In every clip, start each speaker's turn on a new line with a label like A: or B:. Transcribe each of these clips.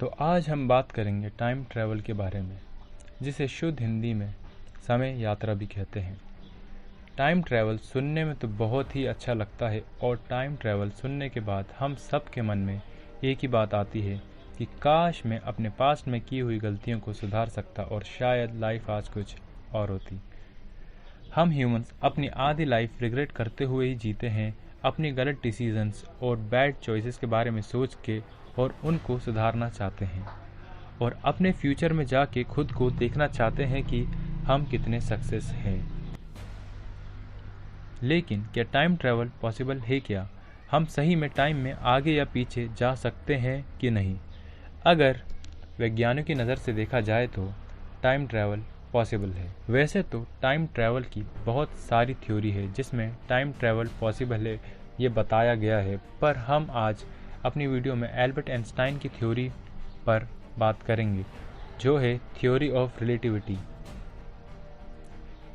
A: तो आज हम बात करेंगे टाइम ट्रैवल के बारे में, जिसे शुद्ध हिंदी में समय यात्रा भी कहते हैं। टाइम ट्रैवल सुनने में तो बहुत ही अच्छा लगता है और टाइम ट्रैवल सुनने के बाद हम सब के मन में एक ही बात आती है कि काश मैं अपने पास्ट में की हुई गलतियों को सुधार सकता और शायद लाइफ आज कुछ और होती। हम ह्यूमंस अपनी आधी लाइफ रिग्रेट करते हुए ही जीते हैं, अपनी गलत डिसीजंस और बैड चॉइसेस के बारे में सोच के और उनको सुधारना चाहते हैं और अपने फ्यूचर में जाके खुद को देखना चाहते हैं कि हम कितने सक्सेस हैं। लेकिन क्या टाइम ट्रैवल पॉसिबल है? क्या हम सही में टाइम में आगे या पीछे जा सकते हैं कि नहीं? अगर वैज्ञानिक की नज़र से देखा जाए तो टाइम ट्रैवल पॉसिबल है। वैसे तो टाइम ट्रैवल की बहुत सारी थ्योरी है जिसमें टाइम ट्रैवल पॉसिबल है ये बताया गया है, पर हम आज अपनी वीडियो में एल्बर्ट आइंस्टाइन की थ्योरी पर बात करेंगे, जो है थ्योरी ऑफ रिलेटिविटी।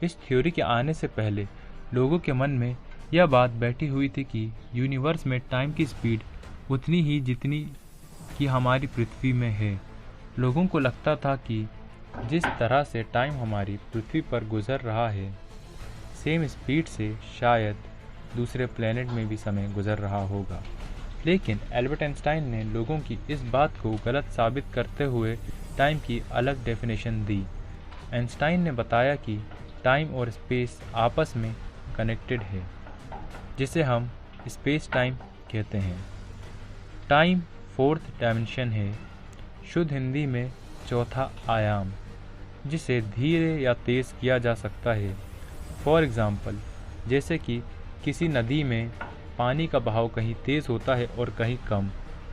A: इस थ्योरी के आने से पहले लोगों के मन में यह बात बैठी हुई थी कि यूनिवर्स में टाइम की स्पीड उतनी ही जितनी कि हमारी पृथ्वी में है। लोगों को लगता था कि जिस तरह से टाइम हमारी पृथ्वी पर गुजर रहा है, सेम स्पीड से शायद दूसरे प्लेनेट में भी समय गुजर रहा होगा। लेकिन एल्बर्ट आइंस्टाइन ने लोगों की इस बात को गलत साबित करते हुए टाइम की अलग डेफिनेशन दी। आइंस्टाइन ने बताया कि टाइम और स्पेस आपस में कनेक्टेड है, जिसे हम स्पेस टाइम कहते हैं। टाइम फोर्थ डायमेंशन है, शुद्ध हिंदी में चौथा आयाम, जिसे धीरे या तेज़ किया जा सकता है। फॉर एग्ज़ाम्पल, जैसे कि किसी नदी में पानी का बहाव कहीं तेज़ होता है और कहीं कम,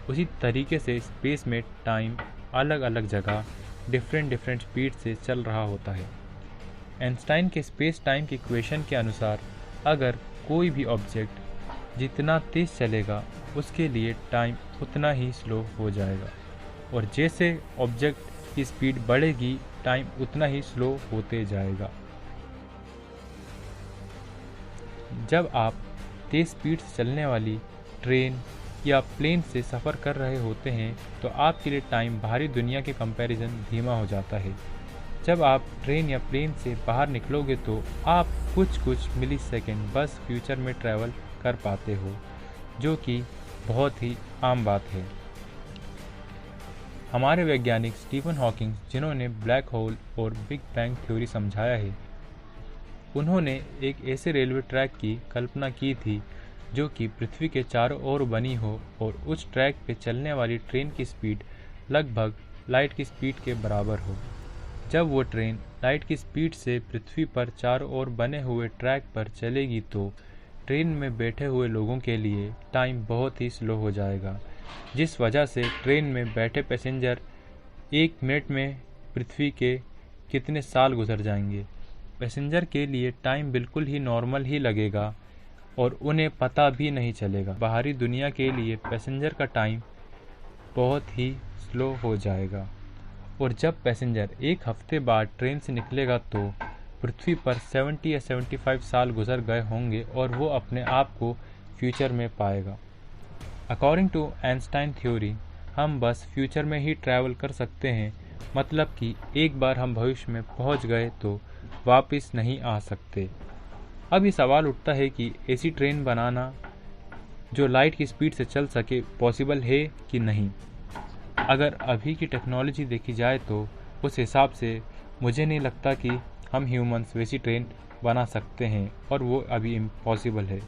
A: उसी तरीके से स्पेस में टाइम अलग अलग जगह डिफरेंट स्पीड से चल रहा होता है। आइंस्टाइन के स्पेस टाइम के इक्वेशन के अनुसार अगर कोई भी ऑब्जेक्ट जितना तेज़ चलेगा उसके लिए टाइम उतना ही स्लो हो जाएगा, और जैसे ऑब्जेक्ट की स्पीड बढ़ेगी टाइम उतना ही स्लो होते जाएगा। जब आप तेज़ स्पीड से चलने वाली ट्रेन या प्लेन से सफ़र कर रहे होते हैं तो आपके लिए टाइम बाहरी दुनिया के कंपैरिजन धीमा हो जाता है। जब आप ट्रेन या प्लेन से बाहर निकलोगे तो आप कुछ मिली सेकेंड बस फ्यूचर में ट्रैवल कर पाते हो, जो कि बहुत ही आम बात है। हमारे वैज्ञानिक स्टीफन हॉकिंग, जिन्होंने ब्लैक होल और बिग बैंग थ्योरी समझाया है, उन्होंने एक ऐसे रेलवे ट्रैक की कल्पना की थी जो कि पृथ्वी के चारों ओर बनी हो और उस ट्रैक पे चलने वाली ट्रेन की स्पीड लगभग लाइट की स्पीड के बराबर हो। जब वो ट्रेन लाइट की स्पीड से पृथ्वी पर चारों ओर बने हुए ट्रैक पर चलेगी तो ट्रेन में बैठे हुए लोगों के लिए टाइम बहुत ही स्लो हो जाएगा, जिस वजह से ट्रेन में बैठे पैसेंजर 1 मिनट में पृथ्वी के कितने साल गुजर जाएंगे। पैसेंजर के लिए टाइम बिल्कुल ही नॉर्मल ही लगेगा और उन्हें पता भी नहीं चलेगा। बाहरी दुनिया के लिए पैसेंजर का टाइम बहुत ही स्लो हो जाएगा, और जब पैसेंजर 1 हफ्ते बाद ट्रेन से निकलेगा तो पृथ्वी पर 70 या 75 साल गुजर गए होंगे और वो अपने आप को फ्यूचर में पाएगा। अकॉर्डिंग टू आइंस्टाइन थ्योरी, हम बस फ्यूचर में ही ट्रैवल कर सकते हैं, मतलब कि एक बार हम भविष्य में पहुंच गए तो वापस नहीं आ सकते। अब ये सवाल उठता है कि ऐसी ट्रेन बनाना जो लाइट की स्पीड से चल सके पॉसिबल है कि नहीं। अगर अभी की टेक्नोलॉजी देखी जाए तो उस हिसाब से मुझे नहीं लगता कि हम ह्यूमंस वैसी ट्रेन बना सकते हैं, और वो अभी इम्पॉसिबल है,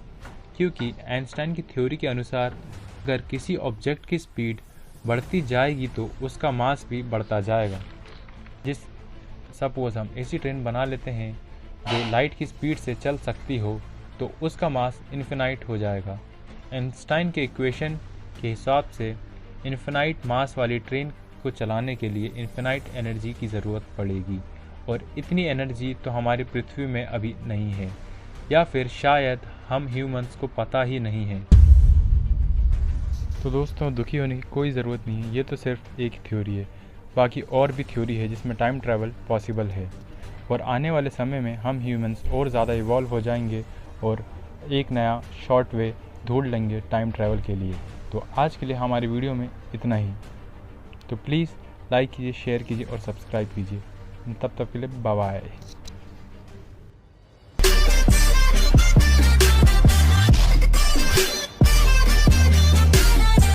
A: क्योंकि आइंस्टाइन की थ्योरी के अनुसार अगर किसी ऑब्जेक्ट की स्पीड बढ़ती जाएगी तो उसका मास भी बढ़ता जाएगा। सपोज हम ऐसी ट्रेन बना लेते हैं जो लाइट की स्पीड से चल सकती हो तो उसका मास इन्फिनाइट हो जाएगा। आइंस्टाइन के इक्वेशन के हिसाब से इन्फिनाइट मास वाली ट्रेन को चलाने के लिए इन्फिनाइट एनर्जी की ज़रूरत पड़ेगी, और इतनी एनर्जी तो हमारी पृथ्वी में अभी नहीं है, या फिर शायद हम ह्यूमंस को पता ही नहीं है। तो दोस्तों, दुखी होने की कोई ज़रूरत नहीं है, ये तो सिर्फ एक थ्योरी है। बाकी और भी थ्योरी है जिसमें टाइम ट्रैवल पॉसिबल है, और आने वाले समय में हम ह्यूमंस और ज़्यादा इवॉल्व हो जाएंगे और एक नया शॉर्ट वे ढूंढ लेंगे टाइम ट्रैवल के लिए। तो आज के लिए हमारी वीडियो में इतना ही। तो प्लीज़ लाइक कीजिए, शेयर कीजिए और सब्सक्राइब कीजिए। तब तक के लिए बाय बाय।